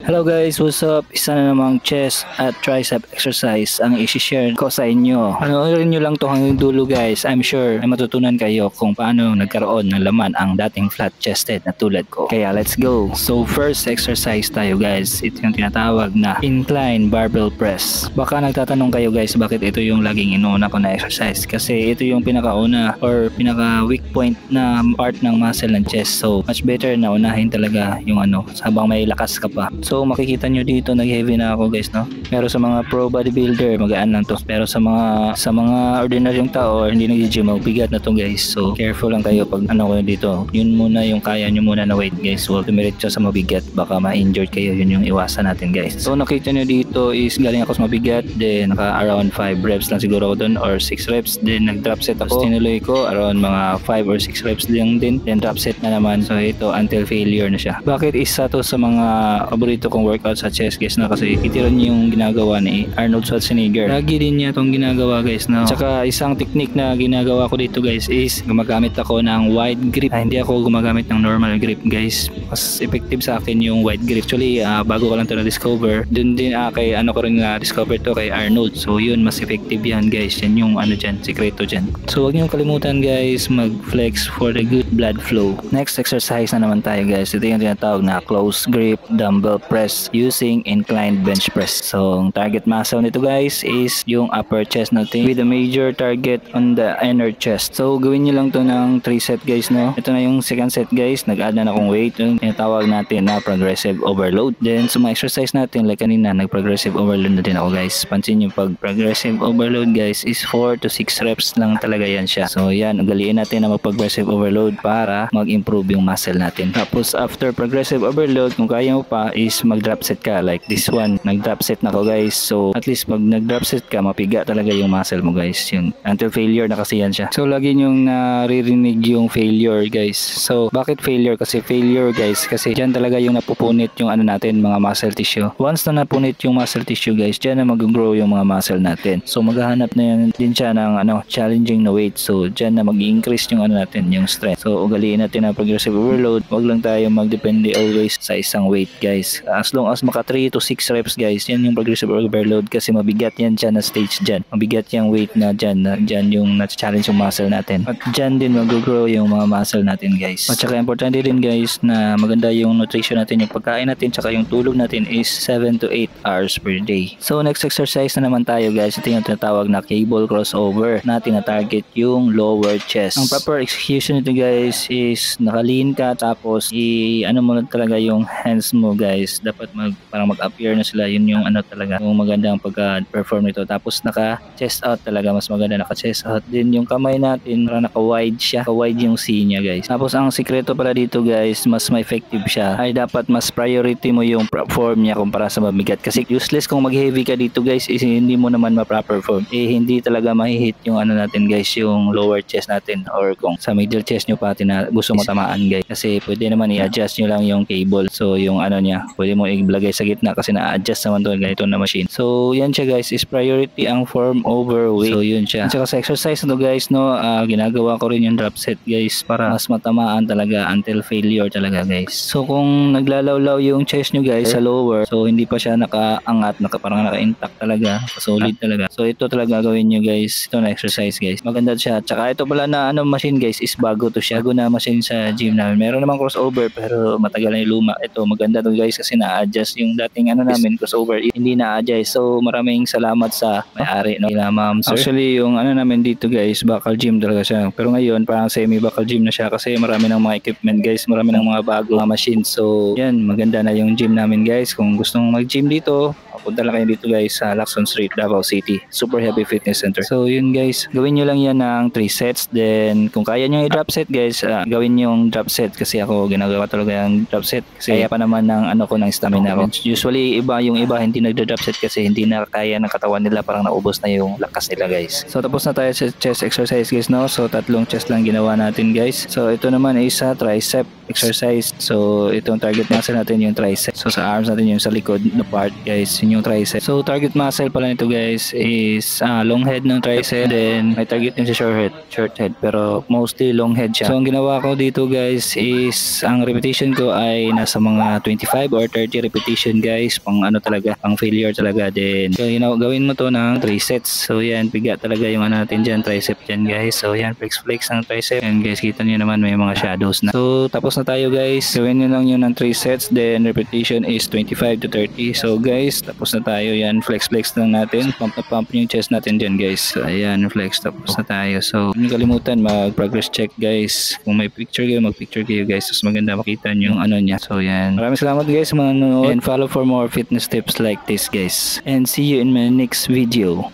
Hello guys, what's up? Isa na namang chest at tricep exercise ang isi-share ko sa inyo. Panoorin nyo lang to hanggang dulo guys. I'm sure ay matutunan kayo kung paano nagkaroon ng laman ang dating flat-chested na tulad ko. Kaya let's go! So first exercise tayo guys. Ito yung tinatawag na incline barbell press. Baka nagtatanong kayo guys bakit ito yung laging inuuna ko na exercise. Kasi ito yung pinakauna or pinaka weak point na part ng muscle ng chest. So much better na unahin talaga yung habang may lakas ka pa. So makikita nyo dito nag-heavy na ako guys, no? Pero sa mga pro bodybuilder magaan lang to. Pero sa mga ordinaryong tao or hindi nag-gym, bigat na to guys. So careful lang kayo pag ko dito. Yun muna yung kaya nyo muna na weight guys. Huwag tumiretso sa mabigat, baka ma-injured kayo. Yun yung iwasan natin guys. So nakita nyo dito is galing ako sa mabigat, then naka around 5 reps lang siguro ako dun or 6 reps, then nag-drop set ako. Tinuloy ko around mga 5 or 6 reps lang din, then drop set na naman. So ito until failure na siya. Bakit isa to sa mga paborito kong workout sa chest guys, na kasi itiran niyo yung ginagawa ni Arnold Schwarzenegger. Lagi din niya itong ginagawa guys, no? Tsaka isang technique na ginagawa ko dito guys is gumagamit ako ng wide grip. Hindi ako gumagamit ng normal grip guys. Mas effective sa akin yung wide grip. Actually bago ko lang ito na-discover. Dun din kay ko rin na-discover to kay Arnold. So yun, mas effective yan guys. Yan yung dyan, sikreto dyan. So huwag niyong kalimutan guys mag-flex for the good blood flow. Next exercise na naman tayo guys. Ito yung tinatawag na close grip dumbbell press using inclined bench press. So ang target muscle nito guys is yung upper chest natin with a major target on the inner chest. So gawin nyo lang to ng 3 set guys, no? Ito na yung second set guys. Nag-add na akong weight. Yung tinatawag natin na progressive overload. Then sa mga exercise natin like kanina, nag-progressive overload na din ako guys. Pansin nyo pag progressive overload guys is 4 to 6 reps lang talaga yan siya. So yan, ugaliin natin na mag-progressive overload para mag-improve yung muscle natin. Tapos after progressive overload, kung kaya mo pa is mag-drop set ka like this one. Nag-drop set na ko guys. So at least pag nag-drop set ka, mapiga talaga yung muscle mo guys. Yung until failure na kasi yan siya. So lagi nyong naririnig yung failure guys. So bakit failure? Kasi failure guys, kasi dyan talaga yung napupunit yung natin, mga muscle tissue. Once na napunit yung muscle tissue guys, dyan na mag-grow yung mga muscle natin. So maghahanap na yan din siya ng challenging na weight. So dyan na mag-increase yung natin, yung strength. So ugaliin natin na progressive overload. Wag lang tayo magdepende always sa isang weight guys. As long as maka 3 to 6 reps guys, yan yung progressive overload kasi mabigat yan dyan na stage dyan. Mabigat yung weight na dyan yung na-challenge yung muscle natin. At dyan din mag-grow yung mga muscle natin guys. At saka importante din guys na maganda yung nutrition natin, yung pagkain natin, saka yung tulog natin is 7 to 8 hours per day. So next exercise na naman tayo guys. Ito yung tinatawag na cable crossover na tina-target yung lower chest. Ang proper execution nito guys is nakalean ka, tapos mo na talaga yung hands mo guys. Dapat parang mag-appear na sila. Yun yung talaga yung magandang pagka-perform nito. Tapos naka-chest out talaga. Mas maganda naka-chest out. Din yung kamay natin parang naka-wide siya. Naka-wide yung C niya guys. Tapos ang sikreto pala dito guys, mas ma-effective siya ay dapat mas priority mo yung form niya kumpara sa mabigat. Kasi useless kung mag-heavy ka dito guys is hindi mo naman ma-perform. Hindi talaga ma-hit yung natin guys, yung lower chest natin, or kung sa middle chest nyo pati na gusto mo tamaan guys. Kasi pwede naman i-adjust nyo lang yung cable. So yung niya, pwede mo ilagay sa gitna kasi na-adjust naman to ganito na machine. So yan siya guys, is priority ang form over weight. So yun siya. At saka sa exercise na to guys, ginagawa ko rin yung drop set guys para mas matamaan talaga until failure talaga guys. So kung naglalawlaw yung chest nyo guys sa lower, so hindi pa siya nakaangat, parang naka-intact talaga, solid talaga. So ito talaga gawin nyo guys. Ito na exercise guys. Maganda siya. At saka ito pala na machine guys is bago to siya. Bago na machine sa gym namin. Meron namang crossover pero matagal na yung luma. Ito maganda to guys kasi na-adjust yung dating namin crossover. Hindi na-adjust. So maraming salamat sa may-ari nila ma'am sir. Actually yung namin dito guys, bakal gym talaga siya. Pero ngayon parang semi-bakal gym na siya kasi marami ng mga equipment guys. Marami ng mga bago mga machines. So yan, maganda na yung gym namin guys. Kung gusto mong mag-gym dito, punta lang kayo dito guys sa Lacson Street, Davao City. Super Happy Fitness Center. So yun guys, gawin nyo lang yan ng 3 sets. Then kung kaya nyo i-drop set guys, gawin nyo yung drop set kasi ako ginagawa talaga yung drop set kasi kaya pa naman ng ng stamina ko. Usually yung iba hindi nagda-drop set kasi hindi na kaya ng katawan nila, parang naubos na yung lakas nila guys. So tapos na tayo sa chest exercise guys, no? So 3 chest lang ginawa natin guys. So ito naman is sa tricep exercise. So itong target muscle natin yung tricep. So sa arms natin yung sa likod na part guys, yun yung tricep. So target muscle pala nito guys is long head ng tricep, then may target din sa short head, pero mostly long head siya. So ang ginawa ko dito guys is ang repetition ko ay nasa mga 25 or 30 repetition guys, pang ano talaga, pang failure talaga. Then so gawin mo to ng 3 sets. So yan, bigat talaga yung ano natin dyan, tricep dyan guys. So yan, flex ng tricep. And guys, kita nyo naman may mga shadows na. So tapos na tayo guys. Gawin nyo lang yun ng 3 sets. Then repetition is 25 to 30. So guys, tapos na tayo. Yan, flex lang natin. Pump yung chest natin dyan guys. So ayan, flex. Tapos na tayo. So huwag kalimutan mag-progress check guys. Kung may picture kayo, mag-picture kayo guys. Mas maganda makita nyo yung ano niya. So yan. Maraming salamat guys sa mga nanonood. And follow for more fitness tips like this guys. And see you in my next video.